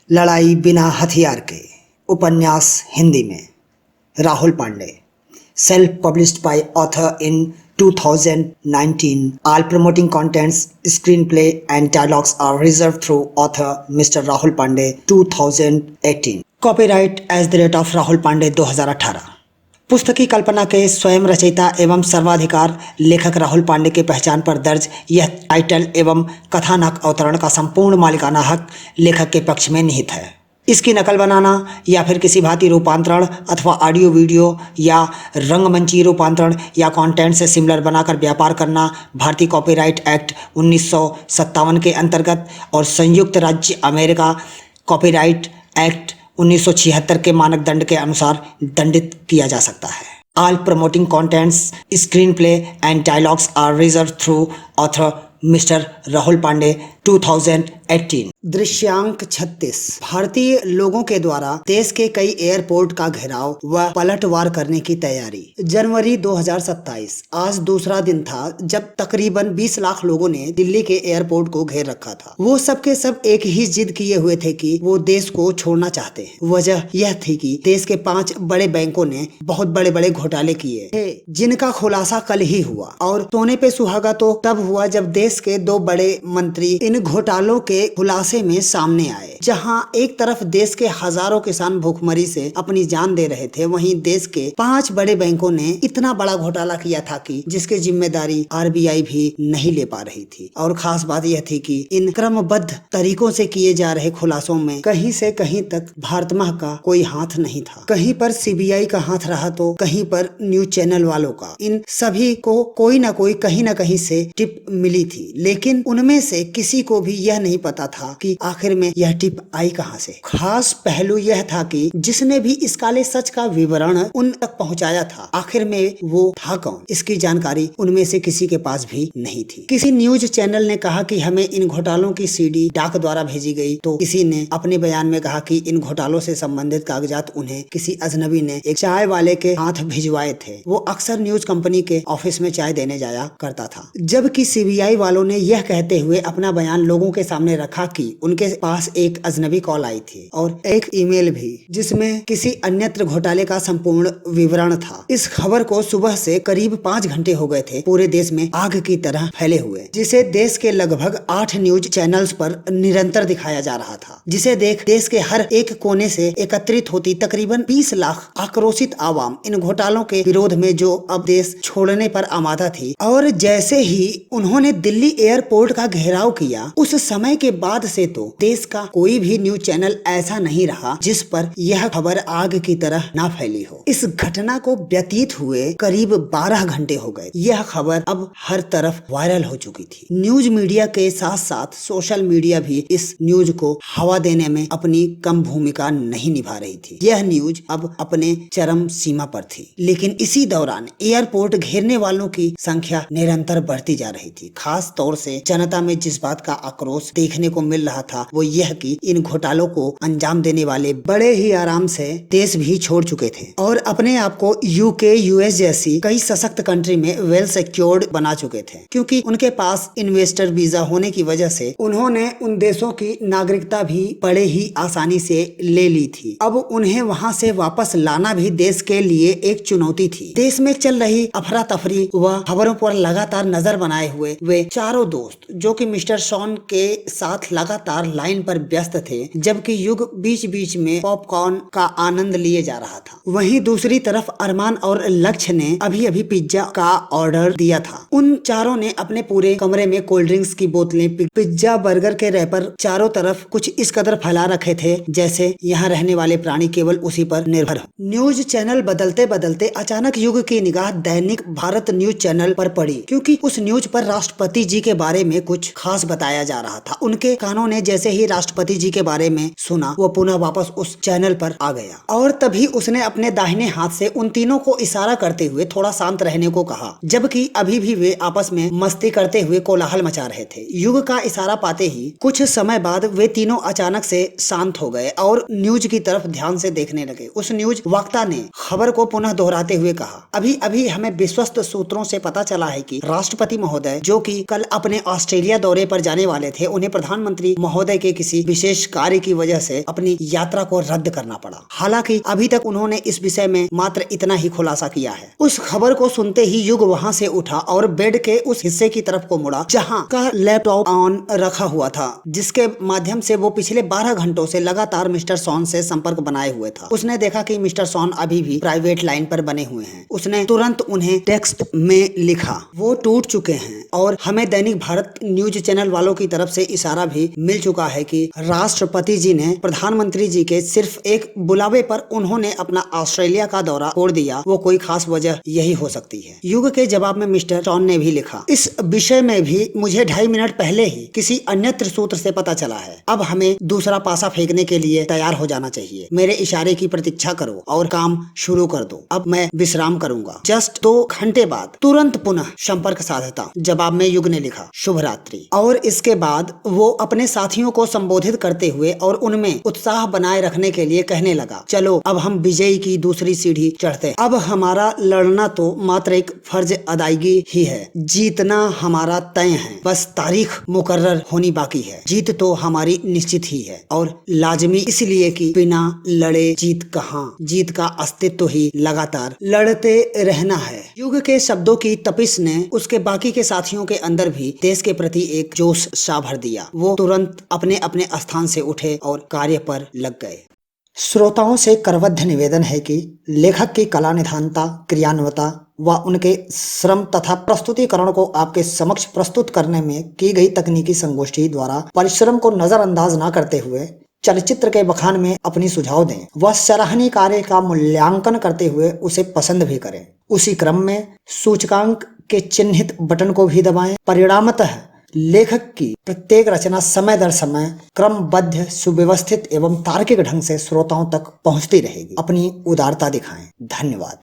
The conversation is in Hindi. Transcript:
लड़ाई बिना हथियार के उपन्यास हिंदी में Rahul Pandey self published by author in 2019 all promoting contents screenplay and dialogues are reserved through author Mr. Rahul Pandey 2018 copyright @ Rahul Pandey 2018 पुस्तक की कल्पना के स्वयं रचयिता एवं सर्वाधिकार लेखक राहुल पांडे के पहचान पर दर्ज यह टाइटल एवं कथानक अवतरण का संपूर्ण मालिकाना हक लेखक के पक्ष में निहित है। इसकी नकल बनाना या फिर किसी भांति रूपांतरण अथवा ऑडियो वीडियो या रंगमंची रूपांतरण या कंटेंट से सिमिलर बनाकर व्यापार करना भारतीय कॉपीराइट एक्ट 1957 के अंतर्गत और संयुक्त राज्य अमेरिका कॉपीराइट एक्ट 1976 के मानक दंड के अनुसार दंडित किया जा सकता है। All promoting contents screenplay and dialogues are reserve through author mister Rahul Pandey 2018। दृश्यांक 36 भारतीय लोगों के द्वारा देश के कई एयरपोर्ट का घेराव व पलटवार करने की तैयारी। जनवरी 2027 आज दूसरा दिन था जब तकरीबन 20 लाख लोगों ने दिल्ली के एयरपोर्ट को घेर रखा था। वो सब के सब एक ही जिद किए हुए थे कि वो देश को छोड़ना चाहते हैं। वजह यह थी कि देश के 5 बड़े बैंकों ने बहुत बड़े बड़े घोटाले किए थे जिनका खुलासा कल ही हुआ, और सोने पे सुहागा तो तब हुआ जब देश के 2 बड़े मंत्री इन घोटालों के खुलासे में सामने आए। जहां एक तरफ देश के हजारों किसान भूखमरी से अपनी जान दे रहे थे, वहीं देश के 5 बड़े बैंकों ने इतना बड़ा घोटाला किया था कि जिसकी जिम्मेदारी आरबीआई भी नहीं ले पा रही थी। और खास बात यह थी कि इन क्रमबद्ध तरीकों से किए जा रहे खुलासों में कहीं से कहीं तक भारतमाह का कोई हाथ नहीं था। कहीं पर सीबीआई का हाथ रहा तो कहीं पर न्यूज चैनल वालों का। इन सभी को कोई ना कोई कहीं ना कहीं से टिप मिली थी, लेकिन उनमें से किसी को भी यह नहीं पता था कि आखिर में यह टिप आई कहां से। खास पहलू यह था कि जिसने भी इस काले सच का विवरण उन तक पहुंचाया था, आखिर में वो था कौन, इसकी जानकारी उनमें से किसी के पास भी नहीं थी। किसी न्यूज चैनल ने कहा कि हमें इन घोटालों की सीडी डाक द्वारा भेजी गई, तो किसी ने अपने बयान में कहा कि इन घोटालों से संबंधित कागजात उन्हें किसी अजनबी ने एक चाय वाले के हाथ भिजवाए थे। वो अक्सर न्यूज कंपनी के ऑफिस में चाय देने जाया करता था। जबकि सीबीआई वालों ने यह कहते हुए अपना बयान लोगों के सामने रखा कि उनके पास एक अजनबी कॉल आई थी और एक ईमेल भी जिसमें किसी अन्यत्र घोटाले का संपूर्ण विवरण था। इस खबर को सुबह से करीब 5 घंटे हो गए थे पूरे देश में आग की तरह फैले हुए, जिसे देश के लगभग 8 न्यूज चैनल्स पर निरंतर दिखाया जा रहा था। जिसे देख देश के हर एक कोने से एकत्रित होती तकरीबन 20 लाख आक्रोशित आवाम इन घोटालों के विरोध में जो अब देश छोड़ने पर आमादा थी। और जैसे ही उन्होंने दिल्ली एयरपोर्ट का घेराव किया, उस समय के बाद से तो देश का कोई भी न्यूज चैनल ऐसा नहीं रहा जिस पर यह खबर आग की तरह ना फैली हो। इस घटना को व्यतीत हुए करीब 12 घंटे हो गए। यह खबर अब हर तरफ वायरल हो चुकी थी। न्यूज मीडिया के साथ साथ सोशल मीडिया भी इस न्यूज को हवा देने में अपनी कम भूमिका नहीं निभा रही थी। यह न्यूज अब अपने चरम सीमा पर थी, लेकिन इसी दौरान एयरपोर्ट घेरने वालों की संख्या निरंतर बढ़ती जा रही थी। खास तौर से जनता में जिस बात का आक्रोश देखने को मिल रहा था वो यह कि इन घोटालों को अंजाम देने वाले बड़े ही आराम से देश भी छोड़ चुके थे और अपने आप को यूके यूएस जैसी कई सशक्त कंट्री में वेल सिक्योर्ड बना चुके थे, क्योंकि उनके पास इन्वेस्टर वीजा होने की वजह से उन्होंने उन देशों की नागरिकता भी बड़े ही आसानी से ले ली थी। अब उन्हें वहां से वापस लाना भी देश के लिए एक चुनौती थी। देश में चल रही अफरा तफरी व खबरों पर लगातार नजर बनाए हुए वे चारों दोस्त, जो कि मिस्टर शॉन के साथ लगातार लाइन पर व्यस्त थे, जबकि युग बीच बीच में पॉपकॉर्न का आनंद लिए जा रहा था। वहीं दूसरी तरफ अरमान और लक्ष्य ने अभी अभी पिज्जा का ऑर्डर दिया था। उन चारों ने अपने पूरे कमरे में कोल्ड ड्रिंक्स की बोतलें, पिज्जा, बर्गर के रैपर चारों तरफ कुछ इस कदर फैला रखे थे जैसे यहाँ रहने वाले प्राणी केवल उसी पर निर्भर हो। न्यूज चैनल बदलते बदलते अचानक युग की निगाह दैनिक भारत न्यूज चैनल पर पड़ी, क्योंकि उस न्यूज पर राष्ट्रपति जी के बारे में कुछ खास बताया जा रहा था। उनके कानों ने जैसे ही राष्ट्रपति जी के बारे में सुना, वो पुनः वापस उस चैनल पर आ गया और तभी उसने अपने दाहिने हाथ से उन तीनों को इशारा करते हुए थोड़ा शांत रहने को कहा, जबकि अभी भी वे आपस में मस्ती करते हुए कोलाहल मचा रहे थे। युग का इशारा पाते ही कुछ समय बाद वे तीनों अचानक से शांत हो गए और न्यूज की तरफ ध्यान से देखने लगे। उस न्यूज वक्ता ने खबर को पुनः दोहराते हुए कहा, अभी अभी हमें विश्वस्त सूत्रों से पता चला है कि राष्ट्रपति महोदय, जो कि कल अपने ऑस्ट्रेलिया दौरे पर जाने जाने वाले थे उन्हें प्रधानमंत्री महोदय के किसी विशेष कार्य की वजह से अपनी यात्रा को रद्द करना पड़ा। हालांकि अभी तक उन्होंने इस विषय में मात्र इतना ही खुलासा किया है। उस खबर को सुनते ही युग वहां से उठा और बेड के उस हिस्से की तरफ को मुड़ा जहां का लैपटॉप ऑन रखा हुआ था, जिसके माध्यम से वो पिछले 12 घंटों से लगातार मिस्टर सॉन से संपर्क बनाए हुए था। उसने देखा कि मिस्टर सॉन अभी भी प्राइवेट लाइन पर बने हुए हैं। उसने तुरंत उन्हें टेक्स्ट में लिखा, वो टूट चुके हैं। और हमें दैनिक भारत न्यूज चैनल वालों की तरफ से इशारा भी मिल चुका है कि राष्ट्रपति जी ने प्रधानमंत्री जी के सिर्फ एक बुलावे पर उन्होंने अपना ऑस्ट्रेलिया का दौरा छोड़ दिया, वो कोई खास वजह यही हो सकती है। युग के जवाब में मिस्टर सॉन ने भी लिखा, इस विषय में भी मुझे 2.5 मिनट पहले ही किसी अन्यत्र सूत्र से पता चला है। अब हमें दूसरा पासा फेंकने के लिए तैयार हो जाना चाहिए। मेरे इशारे की प्रतीक्षा करो और काम शुरू कर दो। अब मैं विश्राम करूंगा। जस्ट 2 घंटे बाद तुरंत पुनः संपर्क साधता। जवाब में युग ने लिखा, शुभ रात्रि। और इसके बाद वो अपने साथियों को संबोधित करते हुए और उनमें उत्साह बनाए रखने के लिए कहने लगा, चलो अब हम विजयी की दूसरी सीढ़ी चढ़ते हैं। अब हमारा लड़ना तो मात्र एक फर्ज अदायगी ही है। जीतना हमारा तय है, बस तारीख मुकर्रर होनी बाकी है। जीत तो हमारी निश्चित ही है और लाजमी, इसलिए कि बिना लड़े जीत कहाँ। जीत का अस्तित्व ही लगातार लड़ते रहना है। युग के शब्दों की तपिश ने उसके बाकी के साथियों के अंदर भी देश के प्रति एक जोश सा भर दिया। वो तुरंत अपने अपने स्थान से उठे और कार्य पर लग गए। श्रोताओं से करबद्ध निवेदन है कि लेखक की कला निधानता, क्रियान्वता व उनके श्रम तथा प्रस्तुतिकरण को आपके समक्ष प्रस्तुत करने में की गई तकनीकी संगोष्ठी द्वारा परिश्रम को नजरअंदाज न करते हुए चलचित्र के बखान में अपनी सुझाव दें। वह सराहनीय कार्य का मूल्यांकन करते हुए उसे पसंद भी करें। उसी क्रम में सूचकांक के चिन्हित बटन को भी दबाएं। परिणामतः लेखक की प्रत्येक रचना समय दर समय क्रमबद्ध, सुव्यवस्थित एवं तार्किक ढंग से श्रोताओं तक पहुंचती रहेगी। अपनी उदारता दिखाएं। धन्यवाद।